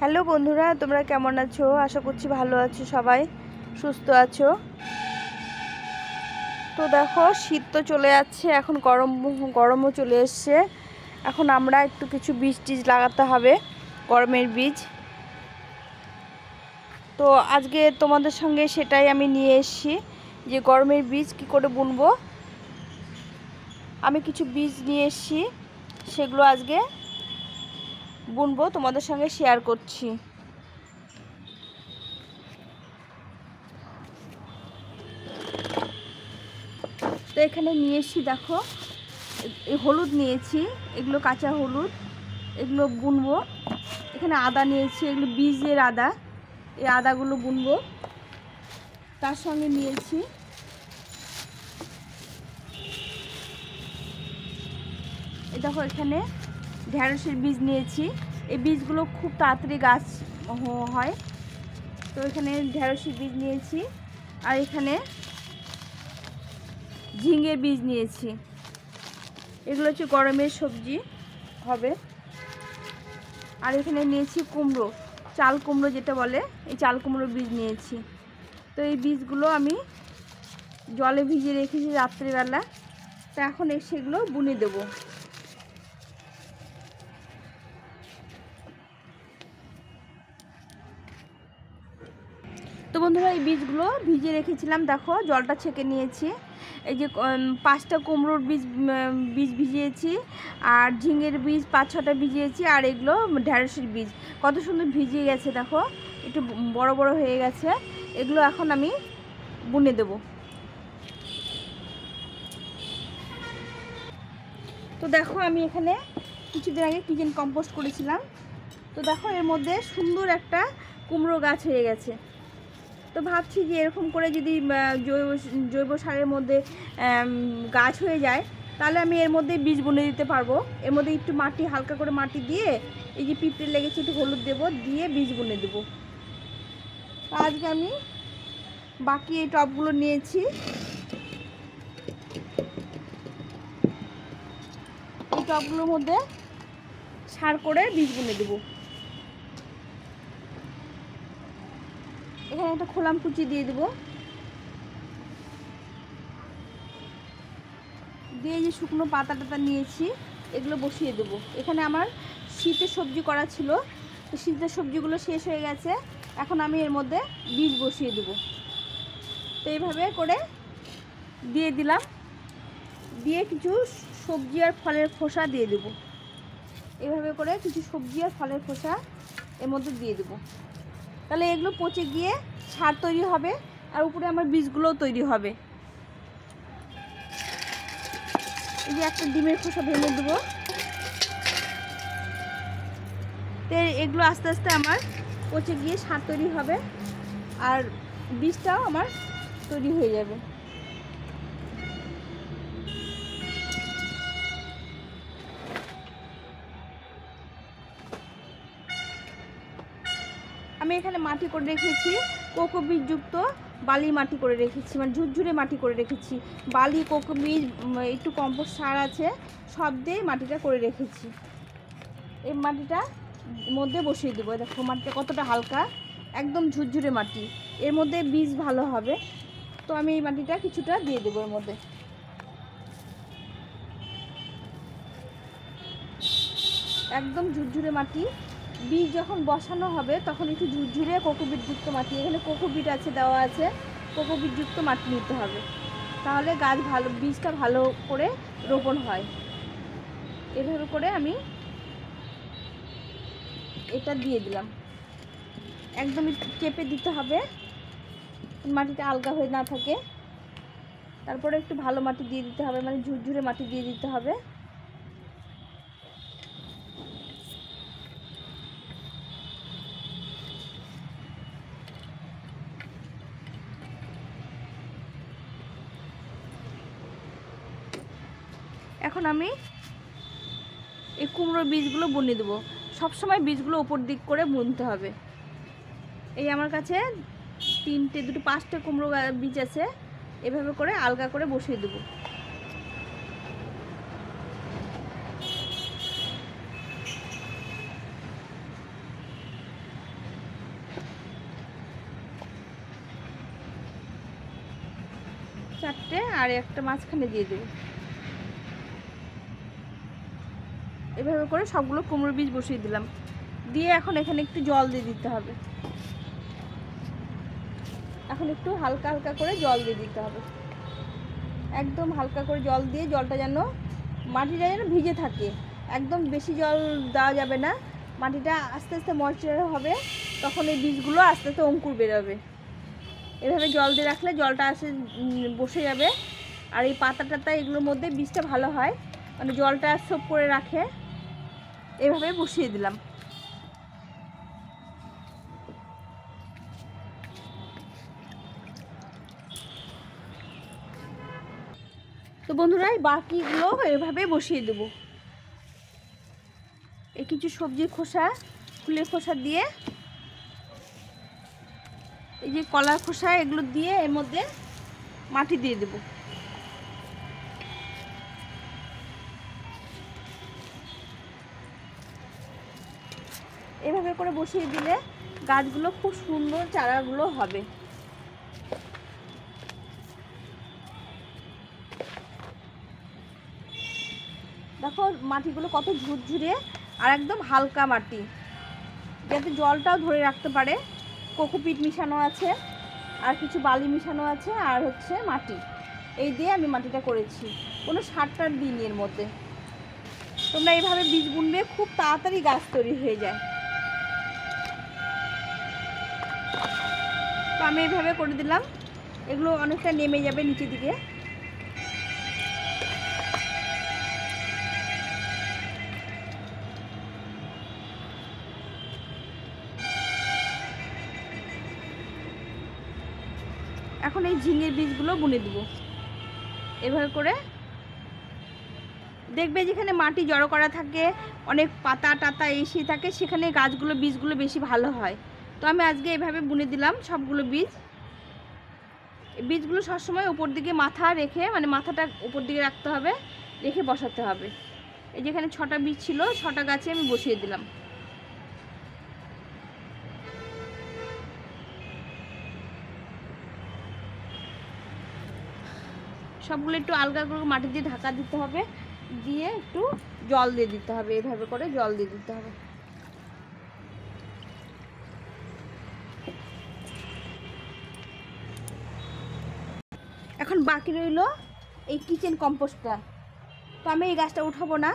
Hello বন্ধুরা, তোমরা কেমন আছো? আশা করছি ভালো আছো, সবাই সুস্থ আছো। তো দেখো, শীত তো চলে যাচ্ছে, এখন গরমও চলে এসছে। এখন আমরা একটু কিছু বীজ টিজ লাগাতে হবে, গরমের বীজ। তো আজকে তোমাদের সঙ্গে সেটাই আমি নিয়ে এসেছি, যে গরমের বীজ কি করে বুনবো। আমি কিছু বীজ নিয়ে এসেছি, সেগুলো আজকে বুনবো, তোমাদের সঙ্গে শেয়ার করছি। তো এখানে নিয়ে এসেছি, দেখো এই হলুদ নিয়েছি, এগুলো কাঁচা হলুদ, এগুলো বুনবো। এখানে আদা নিয়েছি, এগুলো বীজের আদা, এই আদাগুলো বুনবো। তার সঙ্গে নিয়েছি এই দেখো, এখানে ঢেঁড়সের বীজ নিয়েছি। এই বীজগুলো খুব তাড়াতাড়ি গাছ হয়, তো এখানে ঢেঁড়সের বীজ নিয়েছি। আর এখানে ঝিঙের বীজ নিয়েছি। এগুলো হচ্ছে গরমের সবজি হবে। আর এখানে নিয়েছি কুমড়ো, চাল কুমড়ো যেটা বলে, এই চাল কুমড়োর বীজ নিয়েছি। তো এই বীজগুলো আমি জলে ভিজিয়ে রেখেছি রাত্রিবেলা, তো এখন সেগুলো বুনে দেবো। তো বন্ধুরা, এই বীজগুলো ভিজিয়ে রেখেছিলাম, দেখো জলটা ছেঁকে নিয়েছি। এই যে 5টা কুমড়োর বীজ ভিজিয়েছি, আর ঝিঙের বীজ 5-6টা ভিজিয়েছি, আর এগুলো ঢেঁড়সের বীজ। কত সুন্দর ভিজিয়ে গেছে, দেখো একটু বড় বড় হয়ে গেছে। এগুলো এখন আমি বুনে দেব। তো দেখো, আমি এখানে কিছুদিন আগে কিচেন কম্পোস্ট করেছিলাম, তো দেখো এর মধ্যে সুন্দর একটা কুমড়ো গাছ হয়ে গেছে। তো ভাবছি যে এরকম করে যদি জৈব সারের মধ্যে গাছ হয়ে যায়, তাহলে আমি এর মধ্যে বীজ বুনে দিতে পারবো। এর মধ্যে একটু মাটি, হালকা করে মাটি দিয়ে, এই যে পিঁপড়ে লেগেছে একটু হলুদ দেবো, দিয়ে বীজ বুনে দেবো। আজকে আমি বাকি এই টবগুলো নিয়েছি, এই টবগুলোর মধ্যে সার করে বীজ বুনে দেবো। এখানে একটা খোলাম কুচি দিয়ে দেবো, দিয়ে যে শুকনো পাতা টাতা নিয়েছি, এগুলো বসিয়ে দেবো। এখানে আমার শীতের সবজি করা ছিল, তো শীতের সবজিগুলো শেষ হয়ে গেছে, এখন আমি এর মধ্যে বীজ বসিয়ে দেবো। তো এইভাবে করে দিয়ে দিলাম, দিয়ে কিছু সবজি আর ফলের খোসা দিয়ে দেবো। এইভাবে করে কিছু সবজি আর ফলের খোসা এর মধ্যে দিয়ে দেবো, তাহলে এগুলো পচে গিয়ে সার তৈরি হবে, আর উপরে আমার বীজগুলোও তৈরি হবে। এই যে একটা ডিমের খোসা ভেঙে দেবো, তো এগুলো আস্তে আস্তে আমার পচে গিয়ে সার তৈরি হবে, আর বীজটাও আমার তৈরি হয়ে যাবে। আমি এখানে মাটি করে রেখেছি, কোকোপিটযুক্ত বালি মাটি করে রেখেছি, মানে ঝুরঝুরে মাটি করে রেখেছি। বালি, কোকোপিট, একটু কম্পোস্ট সার আছে, সব দিয়ে মাটিটা করে রেখেছি। এই মাটিটা মধ্যে বসিয়ে দেবো। দেখো মাটিটা কতটা হালকা, একদম ঝুরঝুরে মাটি, এর মধ্যে বীজ ভালো হবে। তো আমি এই মাটিটা কিছুটা দিয়ে দেবো এর মধ্যে। একদম ঝুরঝুরে মাটি, বীজ যখন বসানো হবে তখন একটু ঝুরঝুরে কোকোপিটযুক্ত মাটি, এখানে কোকোপিট আছে, দেওয়া আছে, কোকোপিটযুক্ত মাটি নিতে হবে, তাহলে গাছ ভালো, বীজটা ভালো করে রোপণ হয়। এভাবে করে আমি এটা দিয়ে দিলাম, একদম চেপে দিতে হবে, মাটিটা আলগা হয়ে না থাকে। তারপরে একটু ভালো মাটি দিয়ে দিতে হবে, মানে ঝুরঝুরে মাটি দিয়ে দিতে হবে। এখন আমি এই কুমড়োর বীজগুলো বুনে দেবো। সবসময় বীজগুলো ওপর দিক করে বুনতে হবে। এই আমার কাছে 5টা কুমড়ো বীজ আছে, এভাবে করে আলগা করে বসিয়ে দেবো। 4টে আর একটা মাঝখানে দিয়ে দেবো। এভাবে করে সবগুলো কুমড়ো বীজ বসিয়ে দিলাম, দিয়ে এখন এখানে একটু জল দিয়ে দিতে হবে। এখন একটু হালকা হালকা করে জল দিয়ে দিতে হবে, একদম হালকা করে জল দিয়ে, জলটা যেন মাটিটা যেন ভিজে থাকে, একদম বেশি জল দেওয়া যাবে না। মাটিটা আস্তে আস্তে ময়েশ্চার হবে, তখন এই বীজগুলো আস্তে আস্তে অঙ্কুর বেরোবে। এভাবে জল দিয়ে রাখলে জলটা আসে বসে যাবে, আর এই পাতা টাতা এগুলোর মধ্যে বীজটা ভালো হয়, মানে জলটা সোপ করে রাখে। এভাবে বসিয়ে দিলাম। তো বন্ধুরা এই বাকিগুলো এভাবে বসিয়ে দেবো। এই কিছু সবজির খোসা, ফুলের খোসা দিয়ে, এই যে কলার খোসা, এগুলো দিয়ে এর মধ্যে মাটি দিয়ে দেব। এভাবে করে বসিয়ে দিলে গাছগুলো খুব সুন্দর চারাগুলো হবে। দেখো মাটিগুলো কত ঝুরঝুরে আর একদম হালকা মাটি, যাতে জলটাও ধরে রাখতে পারে। কোকোপিট মিশানো আছে, আর কিছু বালি মিশানো আছে, আর হচ্ছে মাটি। এই দিয়ে আমি মাটিটা করেছি, কোনো সার টার দিইনি এর মধ্যে। তোমরা এইভাবে বীজ বুনবে, খুব তাড়াতাড়ি গাছ তৈরি হয়ে যায়। তো আমি এইভাবে করে দিলাম, এগুলো অনেকটা নেমে যাবে নিচের দিকে। এখন এই ঝিঙের বীজগুলো বুনে দেবো এভাবে করে। দেখবে যেখানে মাটি জড়ো করা থাকে, অনেক পাতা টাতা এসে থাকে, সেখানে গাছগুলো বীজগুলো বেশি ভালো হয়। তো আমি আজকে এভাবে বুনে দিলাম সবগুলো বীজ। বীজগুলো সবসময় উপর দিকে মাথা রেখে, মানে মাথাটা উপর দিকে রাখতে হবে, রেখে বসাতে হবে। এই যেখানে 6টা বীজ ছিল, 6টা গাছে আমি বসিয়ে দিলাম। সবগুলো একটু আলগা করে মাটি দিয়ে ঢাকা দিতে হবে, দিয়ে একটু জল দিয়ে দিতে হবে, এভাবে করে জল দিয়ে দিতে হবে। এখন বাকি রইল এই কিচেন কম্পোস্টটা। তো আমি এই গাছটা উঠাবো না,